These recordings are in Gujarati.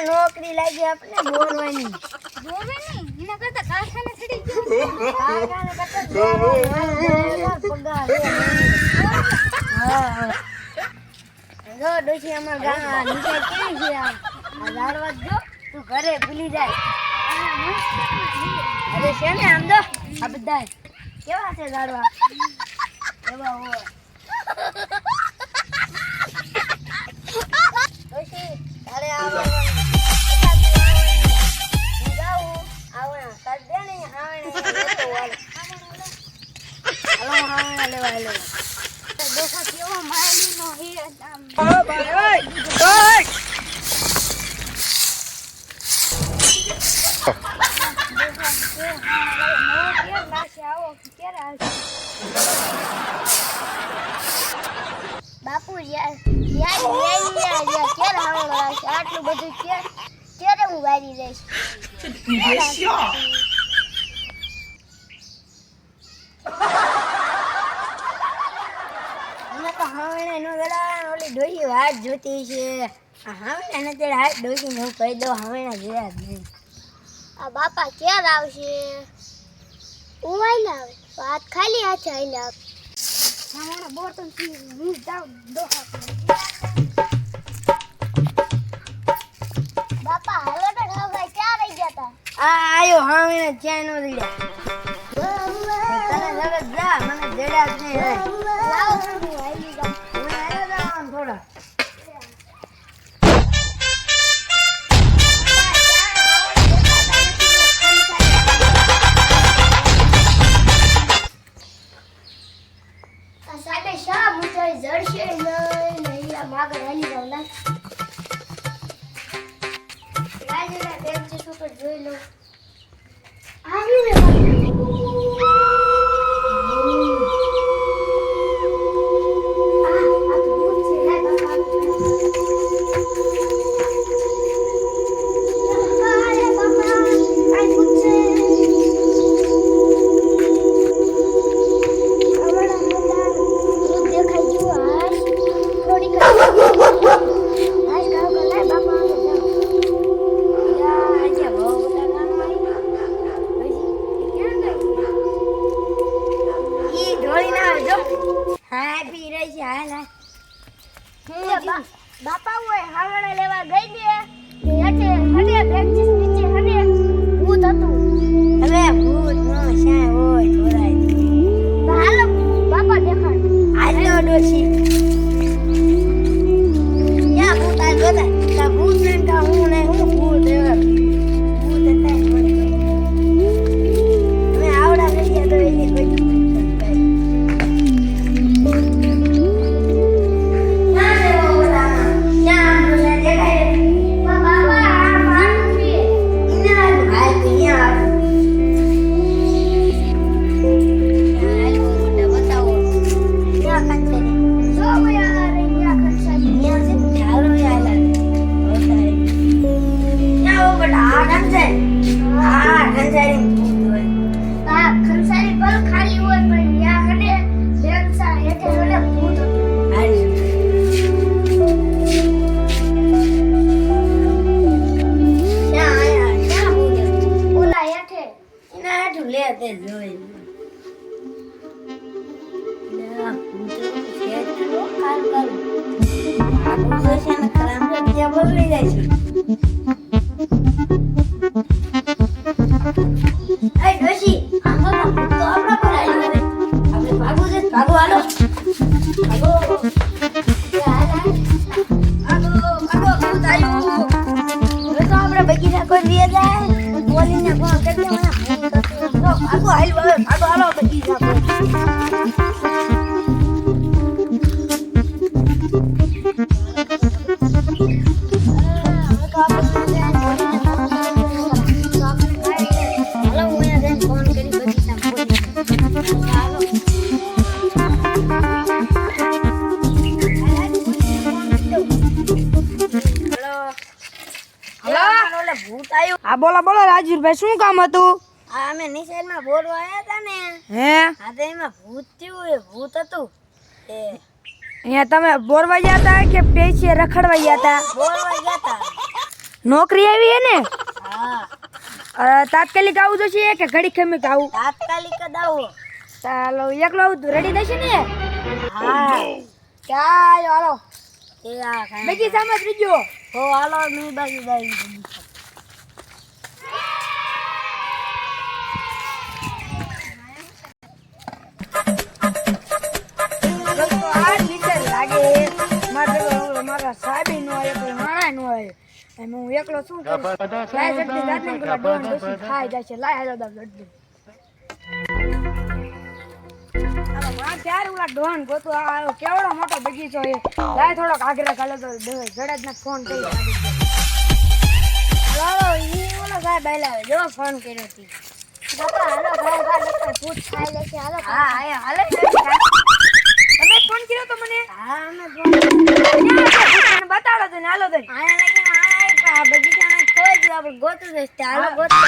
નોકરી લાગી આપણે બોરવાની એના કરતા કારખાને ચડી ગયો ડોશી અમાર ગામ નીચે ક્યાં છે આ ઝાડવા જો તું ઘરે ભૂલી જાય અરે છે ને આમ તો આ બધા કેવા છે ઝાડવા કેવા હોય ડોશી તારે આવવાનું બાપુ આટલું બધું ક્યારે હું વારી રહીશ ઓલી ડોશી વાત જોતી છે હાવણે અત્યારે હાથ ડોશી ને હું કહી દઉં હાવણા જોયા જ નહીં આ બાપા ક્યારે આવશે ઉવાઈ ના આવે હાથ ખાલી હાથે આવીને આવે હાવણા બોર્ટન થી હું જાઉં ડોહા બાપા હાલો તો ભાઈ ક્યાં રહી ગયા તા આયો હાવણે ક્યાં નો દીડા તને જગત જા મને જેડા જ નહીં હે લાવ હું આઈ જાઉં હું આયો જાઉં થોડા સાબે શા મુચાઈ જડશે નહીં આ માગર હાલી જાવ ના રાજના બેન છે તો જોઈ લો આવી રે બાપા હોય હાવડા લેવા ગઈ દે હેઠે હડે પ્રેક્ટિસ નીચે હડે ભૂત હતું હવે ભૂત નો શા હોય થોરાય હાલો બાપા દેખાડ આલો ડોશી યા ભૂત આ જોતા કા ભૂત ને કા હું ને હું ભૂત એવા ભૂત હતા હવે આવડા કરી તો એને કોઈ હા બોલો બોલો રાજવીરભાઈ શું કામ હતું? અમે નિશેરમાં બોરવા આવ્યા હતા ને હે હા તો એમાં ભૂત થયું એ ભૂત હતું એ અહીંયા તમે બોરવા ગયા હતા કે પેશીએ રખડવા ગયા હતા? બોલવા ગયા તા. નોકરી આવી હે ને? હા તાત્કાલિક આવું જોશે કે ઘડી ખમીક આવું? તાત્કાલિક જ આવો. ચાલો એકલો આવું તું રેડી થશે ને? હા ચાલો હાલો એ આ ખાય. બીજી સામે ત્રીજો. હો હાલો મી બાકી જાય. દોસ્તો આ લીટર લાગે મારા સાહેબી નો આવે કોઈ માણા નો આવે એમ હું એકલો શું કરું? લાય જલ્દી દાદને પેલા ડોન ડોસી ખાઈ જશે. લાય હાલો દાદ જલ્દી. આમાં માં ક્યારે ઓલા ડોન ગોતો આ કેવડો મોટો બગીચો છે. લાય થોડોક આગ્રહ કાલે તો જડેજને ફોન કરી હાલો ઈ ઓલો સાહેબ આયલા જો ફોન કર્યો હતી. બાપા હાલો ભાઈ ભાઈ પૂછ ખાઈ લેશે. હાલો હા આયા હાલે તમે ફોન કર્યો તો મને? હા અમે ફોન મને બતાડો તો ને હાલો તો આયા લગીને આ બગીચામાં કોઈ જ આપણે ગોતું દઈશ. હાલો ગોતું.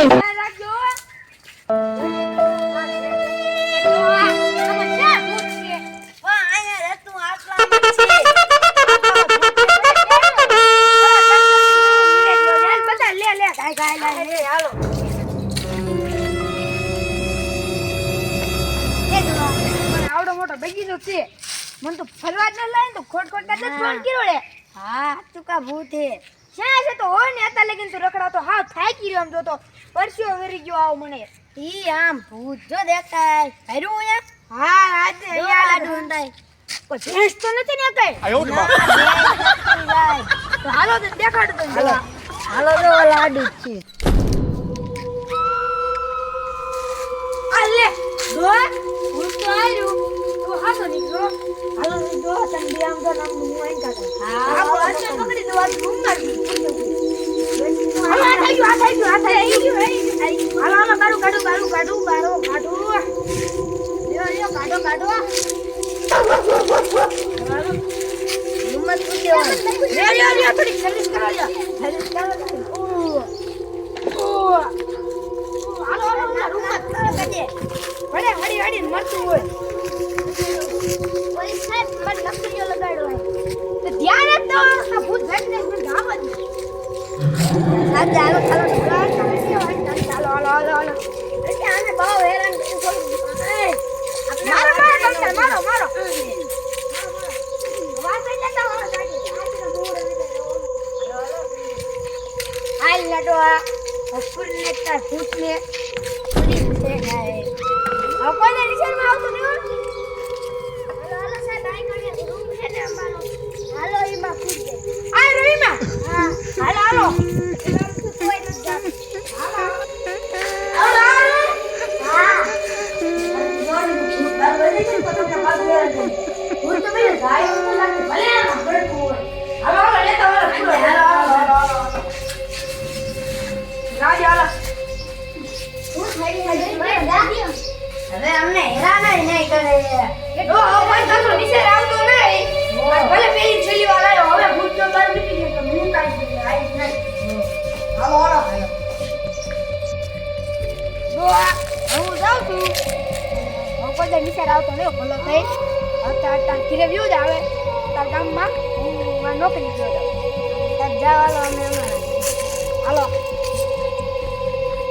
ધ્યાન રાખજો. આવડો મોટો બગીચો છે મને તો ફરવા જ ન લાય તો ખોટ ખોટ કાઢે ફોન કર્યો લે. હા તું કા ભૂત હે. ક્યાં છે તો હોય ને અત્યારે લગીને તું રખડાતો હાવ થાકી રહ્યો આમ જોતો પરસ્યો વેરી ગયો આવ મને. ઈ આમ ભૂત જો દેખાય. હર્યું અહીંયા હા આજે જો યાર આડું ઊંધાય. કોઈ ભેંસ તો નથી ને કઈ? જાય. તો હાલો તો દેખાડો તો હાલો હાલો જો ઓલા આડું જ છે. આ લે દો હું તો આર્યું તો હાલો નીકળો. હાલો ની દો તન બે આમ તો નામ હું આઈ કાઢો. હા, આ પાછો પકડી દો આ રૂમ માં હાલો આ થઈ ગયું આ થઈ ગયું આ થઈ ગયું હાલો હાલો બારું કાઢું બારું કાઢું બારો કાઢું લ્યો લ્યો કાઢો કાઢો હિંમત પૂછ્યો. લ્યો લ્યો થોડી સર્વિસ કરો લ્યો સર્વિસ કરો હાલો હાલો રૂમ માં કજે વડે વડી વડી મરતું હોય ઓલી સાહેબ મને નકલીઓ લગાડ્યો હે. તો ધ્યાન જ દો આ ભૂત ભાઈને મને ગામ જ સાહેબ હાલો ચાલો ચાલો હાલો હાલો હાલો એટલે આને બહુ હેરાન કર્યું થોડું. મારો મારો ડોક્ટર મારો મારો વાત એટલે તો હાલો સાહેબ હાલ લડો આ હસપુરને તાર ભૂતને પુલિસ દેખાય. હવે કોઈને નિશાનમાં આવતું નહીં હો. હાલો હાલો સાહેબ આઈ કાઢે રૂમ છે ને અમારો. હાલો એમાં કૂદે. આ રહીમાં હા હાલો હાલો એમાં કોઈ નથી જાતું. હાલો હા હું થઈ ગઈ. હવે અમને હેરાન જ નહીં કરે. ભલે પેલી છેલ્લી વાર આવ્યો હવે ભૂત તો બહાર નીકળી ગયો તો હું કાંઈ આવીશ નહીં. હાલો હાલો હું જાઉં છું હું કોઈ નિશાળ આવતો નહીં ભલો થઈ અત્યારે ઘીરે વ્યૂ જ આવે તાર ગામમાં હું મારી નોકરી ગયો સાહેબ જાઓ હાલો અમે અમારા. હાલો